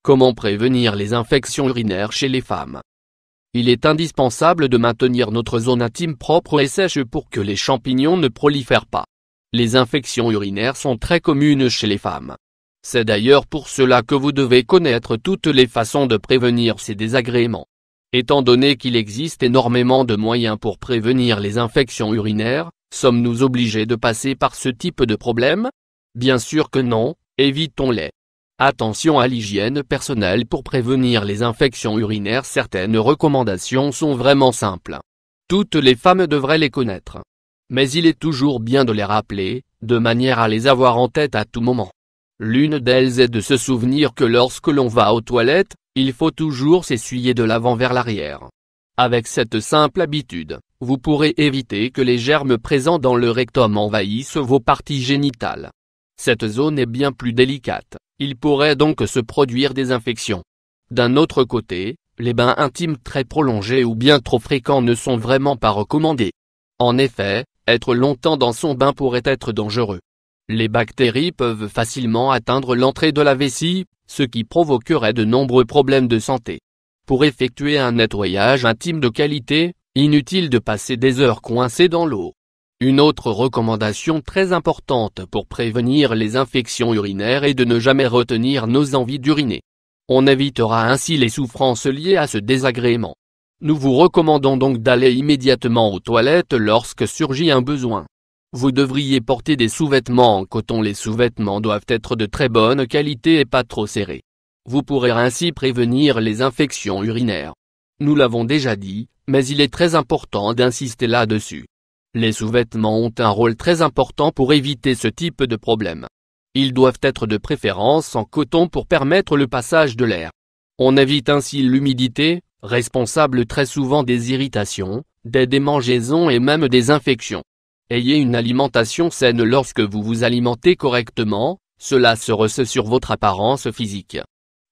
Comment prévenir les infections urinaires chez les femmes? Il est indispensable de maintenir notre zone intime propre et sèche pour que les champignons ne prolifèrent pas. Les infections urinaires sont très communes chez les femmes. C'est d'ailleurs pour cela que vous devez connaître toutes les façons de prévenir ces désagréments. Étant donné qu'il existe énormément de moyens pour prévenir les infections urinaires, sommes-nous obligés de passer par ce type de problème? Bien sûr que non, évitons-les. Attention à l'hygiène personnelle pour prévenir les infections urinaires. Certaines recommandations sont vraiment simples. Toutes les femmes devraient les connaître. Mais il est toujours bien de les rappeler, de manière à les avoir en tête à tout moment. L'une d'elles est de se souvenir que lorsque l'on va aux toilettes, il faut toujours s'essuyer de l'avant vers l'arrière. Avec cette simple habitude, vous pourrez éviter que les germes présents dans le rectum envahissent vos parties génitales. Cette zone est bien plus délicate, il pourrait donc se produire des infections. D'un autre côté, les bains intimes très prolongés ou bien trop fréquents ne sont vraiment pas recommandés. En effet, être longtemps dans son bain pourrait être dangereux. Les bactéries peuvent facilement atteindre l'entrée de la vessie, ce qui provoquerait de nombreux problèmes de santé. Pour effectuer un nettoyage intime de qualité, inutile de passer des heures coincé dans l'eau. Une autre recommandation très importante pour prévenir les infections urinaires est de ne jamais retenir nos envies d'uriner. On évitera ainsi les souffrances liées à ce désagrément. Nous vous recommandons donc d'aller immédiatement aux toilettes lorsque surgit un besoin. Vous devriez porter des sous-vêtements en coton. Les sous-vêtements doivent être de très bonne qualité et pas trop serrés. Vous pourrez ainsi prévenir les infections urinaires. Nous l'avons déjà dit, mais il est très important d'insister là-dessus. Les sous-vêtements ont un rôle très important pour éviter ce type de problème. Ils doivent être de préférence en coton pour permettre le passage de l'air. On évite ainsi l'humidité, responsable très souvent des irritations, des démangeaisons et même des infections. Ayez une alimentation saine. Lorsque vous vous alimentez correctement, cela se ressent sur votre apparence physique.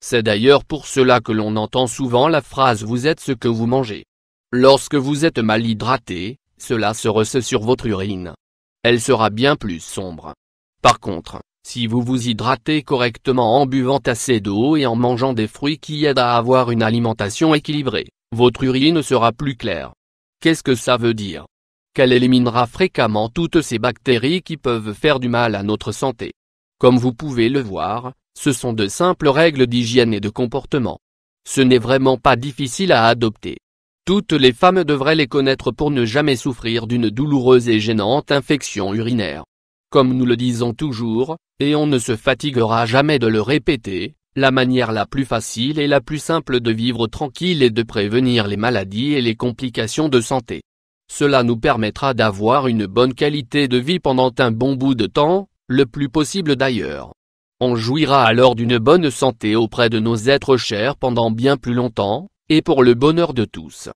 C'est d'ailleurs pour cela que l'on entend souvent la phrase « vous êtes ce que vous mangez ». Lorsque vous êtes mal hydraté, cela se ressent sur votre urine. Elle sera bien plus sombre. Par contre, si vous vous hydratez correctement en buvant assez d'eau et en mangeant des fruits qui aident à avoir une alimentation équilibrée, votre urine sera plus claire. Qu'est-ce que ça veut dire? Qu'elle éliminera fréquemment toutes ces bactéries qui peuvent faire du mal à notre santé. Comme vous pouvez le voir, ce sont de simples règles d'hygiène et de comportement. Ce n'est vraiment pas difficile à adopter. Toutes les femmes devraient les connaître pour ne jamais souffrir d'une douloureuse et gênante infection urinaire. Comme nous le disons toujours, et on ne se fatiguera jamais de le répéter, la manière la plus facile et la plus simple de vivre tranquille est de prévenir les maladies et les complications de santé. Cela nous permettra d'avoir une bonne qualité de vie pendant un bon bout de temps, le plus possible d'ailleurs. On jouira alors d'une bonne santé auprès de nos êtres chers pendant bien plus longtemps, et pour le bonheur de tous.